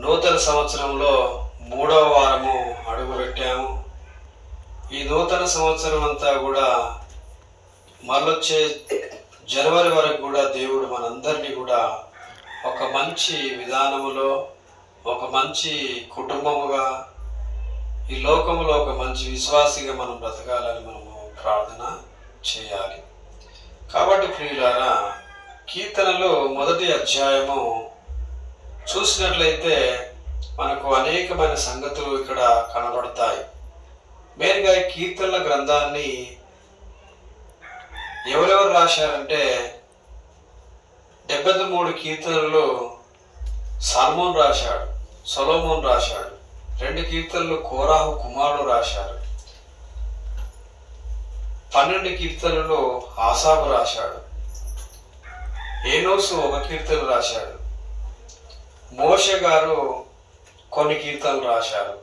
నూతన సంవత్సరంలో 3వ వారము అడుగుపెట్టాము. ఈ నూతన సంవత్సరం అంతా కూడా మరొచ్చే జనవరి వరకు కూడా దేవుడు మనందరినీ కూడా ఒక మంచి విధానములో, ఒక మంచి కుటుంబముగా, ఈ లోకంలో ఒక మంచి విశ్వాసిగా మనం బ్రతకాలని మనము ప్రార్థన చేయాలి. కాబట్టి ప్రియులారా, కీర్తనలు 1వ అధ్యాయము చూసినట్లయితే మనకు అనేకమైన సంగతులు ఇక్కడ కనబడతాయి. మెయిన్గా ఈ కీర్తనల గ్రంథాన్ని ఎవరెవరు రాశారంటే 73 కీర్తనలు సొలొమోన్ రాశాడు. 2 కీర్తనలు కోరాహు కుమారుడు రాశారు. 12 కీర్తనలు ఆసాపు రాశాడు. ఏనోసు 1 కీర్తన రాశాడు. మోషే గారు కొన్ని కీర్తనలు రాశారు.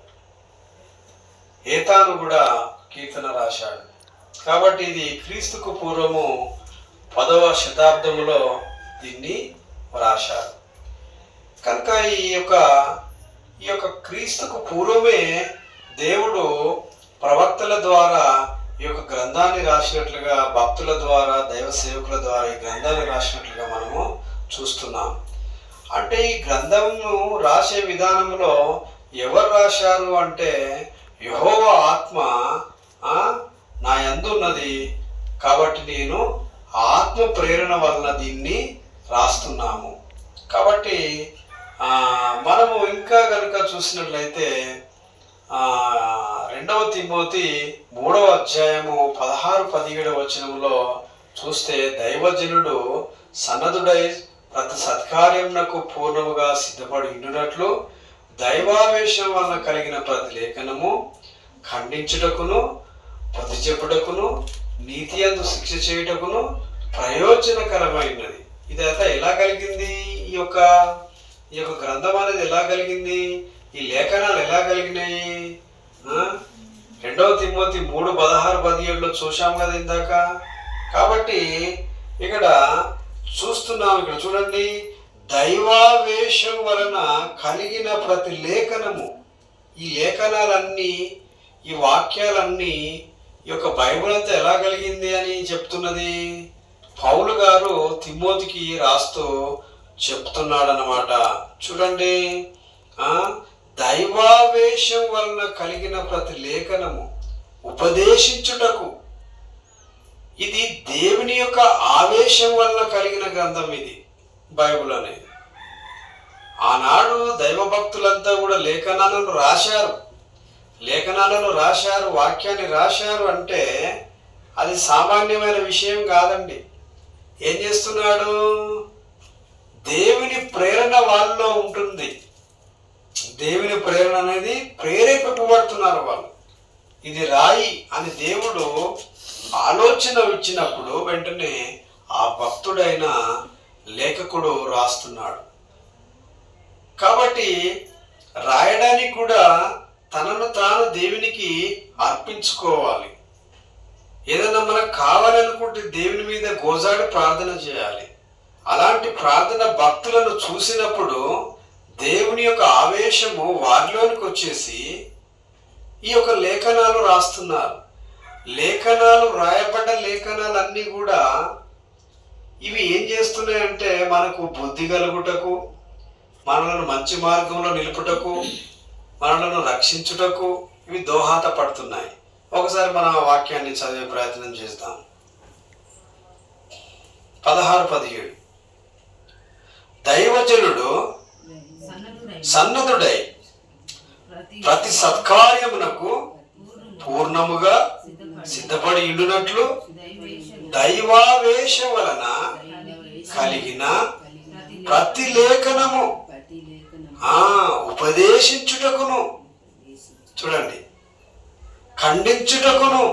ఏతాను కూడా కీర్తన రాశాడు. కాబట్టి ఇది క్రీస్తుకు పూర్వము 10వ శతాబ్దంలో దీన్ని రాశారు. కనుక ఈ యొక్క క్రీస్తుకు పూర్వమే దేవుడు ప్రవక్తల ద్వారా ఈ యొక్క గ్రంథాన్ని రాసినట్లుగా, భక్తుల ద్వారా, దైవ సేవకుల ద్వారా ఈ గ్రంథాన్ని రాసినట్లుగా మనము చూస్తున్నాం. అంటే ఈ గ్రంథంను రాసే విధానంలో ఎవరు రాశారు అంటే యెహోవా ఆత్మ నా యందు ఉన్నది, కాబట్టి నేను ఆత్మ ప్రేరణ వలన దీన్ని రాస్తున్నాము. కాబట్టి మనము ఇంకా కనుక చూసినట్లయితే 2వ తిమోతి 3వ అధ్యాయము 16-17 వచనంలో చూస్తే, దైవజనుడు సన్నదుడై ప్రతి సత్కార్యమునకు పూర్ణముగా సిద్ధపడి ఉండునట్లు దైవావేశం వలన కలిగిన ప్రతి లేఖనము ఖండించుటకును, బుద్ధి చెప్పుటకును, నీతి యందు శిక్ష చేయుటకును ప్రయోజనకరమైనది. ఇదంతా ఎలా కలిగింది? ఈ యొక్క గ్రంథం అనేది ఎలా కలిగింది? ఈ లేఖనాలు ఎలా కలిగినాయి? 2వ తిమోతి 3:16-17 చూసాం కదా ఇందాక. కాబట్టి ఇక్కడ చూస్తున్నాం, ఇక్కడ చూడండి, దైవావేశం వలన కలిగిన ప్రతి లేఖనము. ఈ లేఖనాలన్నీ, ఈ వాక్యాలన్నీ, ఈ యొక్క బైబిల్ అంతా ఎలా కలిగింది అని చెప్తున్నది పౌలు గారు తిమోతికి రాస్తూ చెప్తున్నాడనమాట. చూడండి, దైవావేశం వలన కలిగిన ప్రతి లేఖనము ఉపదేశించుటకు. ఇది దేవుని యొక్క ఆవేశం వలన కలిగిన గ్రంథం ఇది బైబిల్ అనేది. ఆనాడు దైవభక్తులంతా కూడా లేఖనాలను రాశారు, వాక్యాన్ని రాశారు అంటే అది సామాన్యమైన విషయం కాదండి. ఏం చేస్తున్నాడు? దేవుని ప్రేరణ వాళ్ళలో ఉంటుంది. దేవుని ప్రేరణ అనేది ప్రేరేపింపబడుతున్నారు వాళ్ళు. ఇది రాయి అని దేవుడు ఆలోచన ఇచ్చినప్పుడు వెంటనే ఆ భక్తుడైన లేఖకుడు రాస్తున్నాడు. కాబట్టి రాయడానికి కూడా తనను తాను దేవునికి అర్పించుకోవాలి. ఏదైనా మనకు కావాలనుకుంటే దేవుని మీద గోజాడి ప్రార్థన చేయాలి. అలాంటి ప్రార్థన భక్తులను చూసినప్పుడు దేవుని యొక్క ఆవేశము వారిలోనికి వచ్చేసి ఈ యొక్క లేఖనాలు రాస్తున్నారు. రాయబడ్డ లేఖనాలన్నీ కూడా ఇవి ఏం చేస్తున్నాయంటే మనకు బుద్ధి కలుగుటకు, మనలను మంచి మార్గంలో నిలుపుటకు, మనలను రక్షించుటకు ఇవి దోహద పడుతున్నాయి. ఒకసారి మన వాక్యాన్ని చదివే ప్రయత్నం చేద్దాం. 16-17 దైవజనుడు సన్నదుడై ప్రతి సత్కార్యమునకు పూర్ణముగా సిద్ధపడి ఉండునట్లు దైవావేశం వలన కలిగిన ప్రతి లేఖనము ఉపదేశించుటకును, చూడండి, ఖండించుటకును,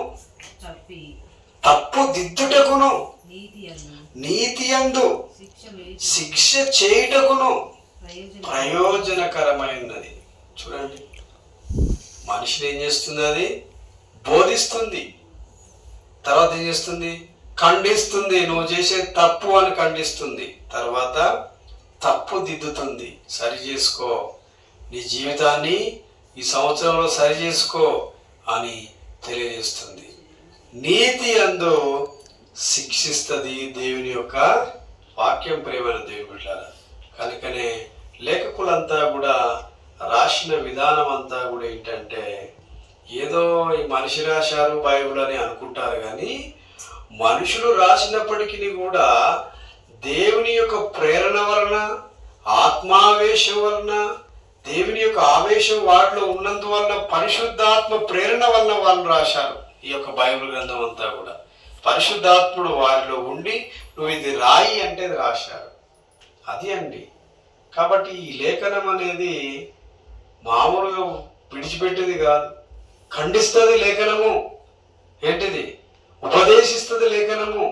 తప్పు దిద్దుటకును, నీతి యందు శిక్ష చేయుటకును ప్రయోజనకరమైనది. చూడండి, మనిషిని ఏం చేస్తుంది? అది బోధిస్తుంది. తర్వాత ఏం చేస్తుంది? ఖండిస్తుంది. నువ్వు చేసే తప్పు అని ఖండిస్తుంది. తర్వాత తప్పు దిద్దుతుంది, సరి చేసుకో, నీ జీవితాన్ని ఈ సంవత్సరంలో సరి చేసుకో అని తెలియజేస్తుంది. నీతి అందు శిక్షిస్తుంది దేవుని యొక్క వాక్యం. ప్రేమైన దేవుని బిడ్డలారా, కనుకనే లేఖకులంతా కూడా రాసిన విధానం అంతా కూడా ఏంటంటే ఏదో ఈ మనిషి రాశారు బైబిల్ అని అనుకుంటారు, కానీ మనుషులు రాసినప్పటికీ కూడా దేవుని యొక్క ప్రేరణ వలన, ఆత్మావేశం వలన, దేవుని యొక్క ఆవేశం వాటిలో ఉన్నందువలన, పరిశుద్ధాత్మ ప్రేరణ వలన వాళ్ళు రాశారు. ఈ యొక్క బైబిల్ గ్రంథం అంతా కూడా పరిశుద్ధాత్ముడు వారిలో ఉండి నువ్వు ఇది రాయి అంటే రాశారు. అది అండి. కాబట్టి ఈ లేఖనం అనేది మామూలుగా విడిచిపెట్టేది కాదు, ఖండిస్తుంది లేఖనము. ఏంటిది? ఉపదేశిస్తుంది లేఖనము.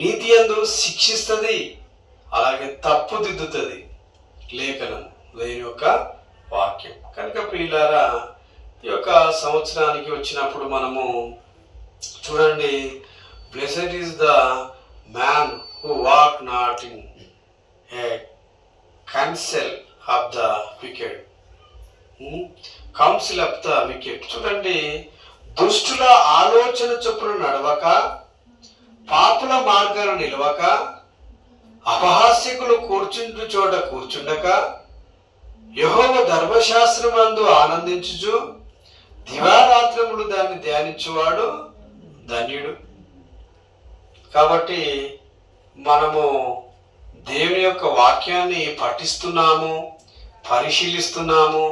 నీతి యందు శిక్షిస్తుంది, అలాగే తప్పుదిద్దుతుంది లేఖనం, దేని యొక్క వాక్యం. కనుక ప్రియులారా, ఈ యొక్క సంవత్సరానికి వచ్చినప్పుడు మనము చూడండి, blessed is the man who walk not in a council of the wicked. Council of the wicked. చూడండి, దుష్టుల ఆలోచన చొప్పున నడవక, పాపుల మార్గాలు నిలవక, అపహాస్యకులు కూర్చుంటు చోట కూర్చుండక, యెహోవా ధర్మశాస్త్రమందు ఆనందించుచు దివారాత్రములు దాన్ని ధ్యానించువాడు ధన్యుడు. కాబట్టి మనము దేవుని యొక్క వాక్యాన్ని పఠిస్తున్నాము, పరిశీలిస్తున్నాము,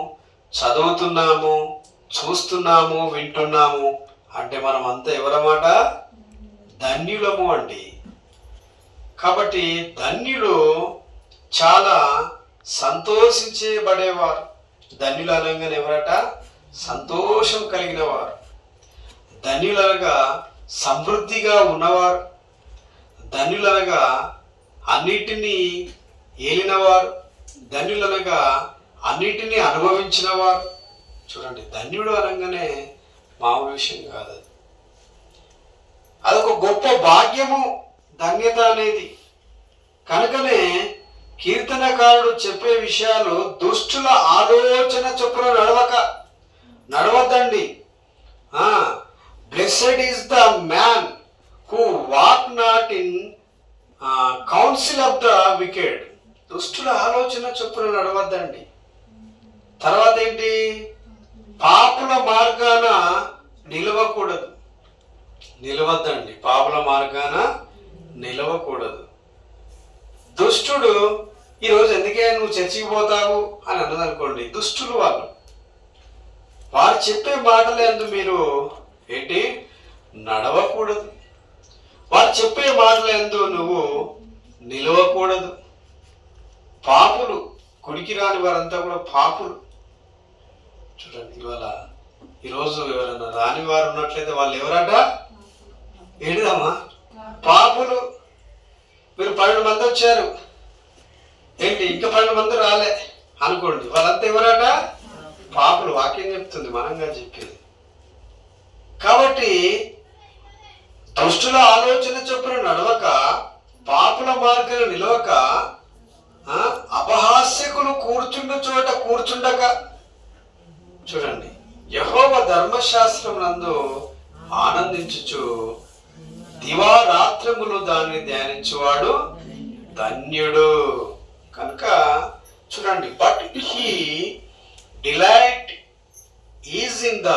చదువుతున్నాము, చూస్తున్నాము, వింటున్నాము అంటే మనం అంతా ఎవరమాట? ధన్యులము అండి. కాబట్టి ధన్యులు చాలా సంతోషించబడేవారు. ధన్యులు అనగానే ఎవరట? సంతోషం కలిగిన వారు. ధన్యులనగా సమృద్ధిగా ఉన్నవారు. ధన్యులనగా అన్నిటినీ ఏలినవారు. ధన్యులనగా అన్నిటినీ అనుభవించిన వారు. చూడండి, ధన్యుడు అనగానే మామూలు విషయం కాదు. అదొక గొప్ప భాగ్యము, ధన్యత అనేది. కనుకనే కీర్తనకారుడు చెప్పే విషయాలు దుష్టుల ఆలోచన చొప్పున నడవద్దండి. Blessed is the man who walk not in council of the wicked. దుష్టుల ఆలోచన చొప్పున నడవద్దండి. తర్వాత ఏంటి? పాపుల మార్గాన నిలవద్దండి. పాపుల మార్గాన నిలవకూడదు. దుష్టుడు ఈరోజు ఎందుకే నువ్వు చర్చికి పోతావు అని అన్నదనుకోండి, దుష్టులు వారు చెప్పే మాటలు ఎందు మీరు ఏంటి నడవకూడదు. వారు చెప్పే మాటలు ఎందు నువ్వు నిలవకూడదు. పాపులు, కుడికి రాని వారంతా కూడా పాపులు. చూడండి, ఈరోజు ఎవరైనా రాని వారు ఉన్నట్లయితే వాళ్ళు ఎవరట? ఏంటిదమ్మా? పాపులు. మీరు 12 మంది వచ్చారు, ఏంటి ఇంకా 12 మంది రాలే అనుకోండి, వాళ్ళంతా ఎవరట? పాపులు. వాక్యం చెప్తుంది, మనంగా చెప్పేది. కాబట్టి దుష్టుల ఆలోచన చొప్పున నడవక, పాపుల మార్గాలు నిలవక, అపహాస్యకులు కూర్చుండు చోట కూర్చుండక. చూడండి, యెహోవా ధర్మశాస్త్రం నందు ఆనందించుచు దివారాత్రములు దాన్ని ధ్యానించువాడు ధన్యుడు. కనుక చూడండి, but he delight is in the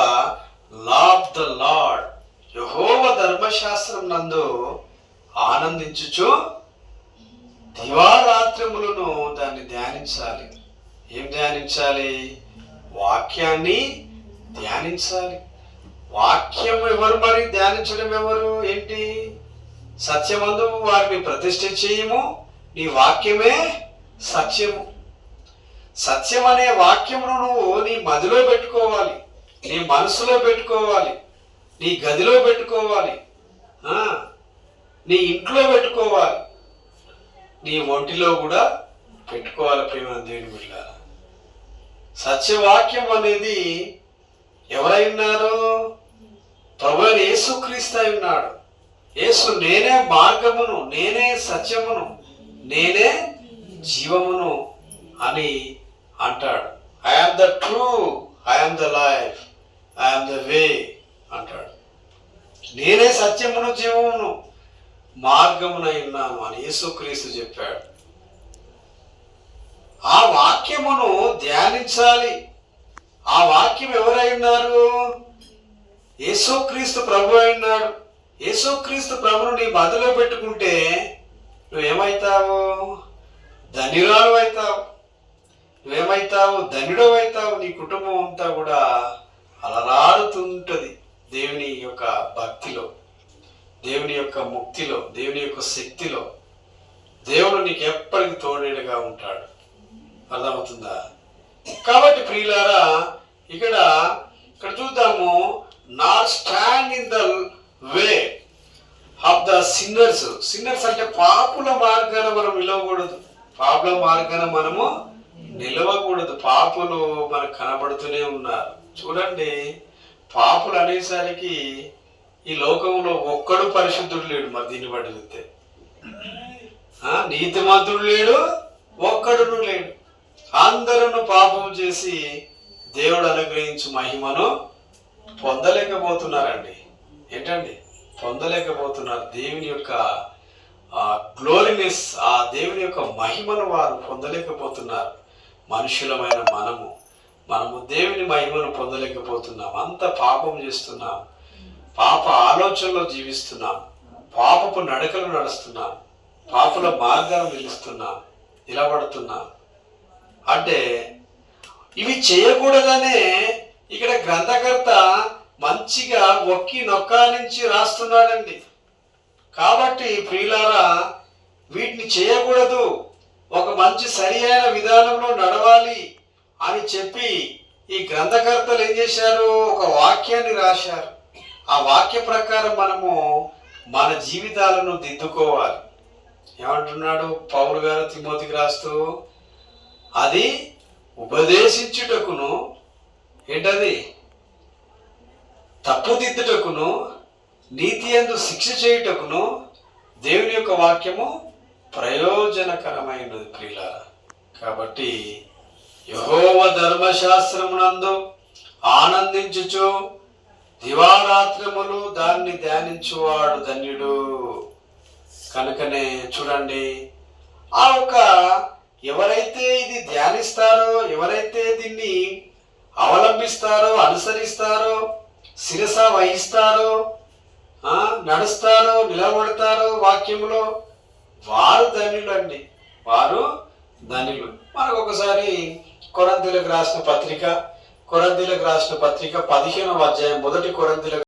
law of the lord. యెహోవా ధర్మశాస్త్రం నందు ఆనందించుచు దివారాత్రములను దాన్ని ధ్యానించాలి. ఏం ధ్యానించాలి? వాక్యాన్ని ధ్యానించాలి. వాక్యం ఎవరు మరి? ధ్యానించడం ఎవరు? ఏంటి? సత్యమందు వారిని ప్రతిష్ఠ చేయము, నీ వాక్యమే సత్యము. సత్యం అనే వాక్యమును నువ్వు నీ మదిలో పెట్టుకోవాలి, నీ మనసులో పెట్టుకోవాలి, నీ గదిలో పెట్టుకోవాలి, నీ ఇంట్లో పెట్టుకోవాలి, నీ ఒంటిలో కూడా పెట్టుకోవాలి. ప్రియమైన దేవుని బిడ్డలారా, సత్యవాక్యం అనేది ఎవరై ఉన్నారు? ప్రభువైన యేసుక్రీస్తు అయి ఉన్నాడు. యేసు నేనే మార్గమును, నేనే సత్యమును, నేనే జీవమును అని అంటాడు. I am the true, I am the life, I am the way అంటాడు. నేనే సత్యమును జీవమును మార్గమునై ఉన్నాను అని యేసుక్రీస్తు చెప్పాడు. ఆ వాక్యమును ధ్యానించాలి. ఆ వాక్యం ఎవరై ఉన్నారు? యేసుక్రీస్తు ప్రభు అయినాడు. యేసుక్రీస్తు ప్రభును నీ మదిలో పెట్టుకుంటే నువ్వేమవుతావు? ధనిరాలు అవుతావు. నువ్వేమవుతావు? ధనుడు అవుతావు. నీ కుటుంబం అంతా కూడా అలరాడుతుంటది దేవుని యొక్క భక్తిలో, దేవుని యొక్క ముక్తిలో, దేవుని యొక్క శక్తిలో. దేవుడు నీకు ఎప్పటికీ తోడేడుగా ఉంటాడు. అర్థమవుతుందా? కాబట్టి ప్రియులారా, ఇక్కడ చూద్దాము. Not stand in the way of the sinners. Sinners అంటే పాపుల మార్గాన మనం నిలవకూడదు. పాపుల మార్గాన మనము నిలవకూడదు. పాపులు మనకు కనబడుతూనే ఉన్నారు. చూడండి, పాపులు అనేసరికి ఈ లోకంలో ఒక్కడు పరిశుద్ధుడు లేడు. మరి దీన్ని బట్టి చూస్తే నీతిమంతుడు లేడు, ఒక్కడును లేడు. అందరూ పాపం చేసి దేవుడు అనుగ్రహించు మహిమను పొందలేకపోతున్నారండి. ఏంటండి? పొందలేకపోతున్నారు. దేవుని యొక్క గ్లోరీనెస్, ఆ దేవుని యొక్క మహిమను వారు పొందలేకపోతున్నారు. మనుషులమైన మనము దేవుని మహిమను పొందలేకపోతున్నాం. అంత పాపం చేస్తున్నాం, పాప ఆలోచనలో జీవిస్తున్నాం, పాపపు నడకలు నడుస్తున్నాం, పాపుల మార్గాలు నిలబడుతున్నాం. అంటే ఇవి చేయకూడదనే ఇక్కడ గ్రంథకర్త మంచిగా ఒక్కి నొక్కానించి రాస్తున్నాడండి. కాబట్టి ప్రియులారా, వీటిని చేయకూడదు, ఒక మంచి సరి అయిన విధానంలో నడవాలి అని చెప్పి ఈ గ్రంథకర్తలు ఏం చేశారు? ఒక వాక్యాన్ని రాశారు. ఆ వాక్య ప్రకారం మనము మన జీవితాలను దిద్దుకోవాలి. ఏమంటున్నాడు పౌలు గారు తిమోతికి రాస్తూ? అది ఉపదేశించుటకును, ఏంటది? తప్పుదిద్దుటకును, నీతి యందు శిక్ష చేయుటకును దేవుని యొక్క వాక్యము ప్రయోజనకరమైనది ప్రియులారా. కాబట్టి యెహోవా ధర్మశాస్త్రమునందు ఆనందించుచు దివారాత్రములు దాన్ని ధ్యానించువాడు ధన్యుడు. కనుకనే చూడండి, ఎవరైతే ఇది ధ్యానిస్తారో, ఎవరైతే దీన్ని అవలంబిస్తారో, అనుసరిస్తారో, శిరస వహిస్తారో, నడుస్తారో, నిలబడతారో వాక్యములో, వారు ధన్యులు అండి. వారు ధన్యులు. మనకు ఒకసారి కొరింథీయులకు రాసిన పత్రిక 15వ అధ్యాయం, మొదటి కొరింథీయులకు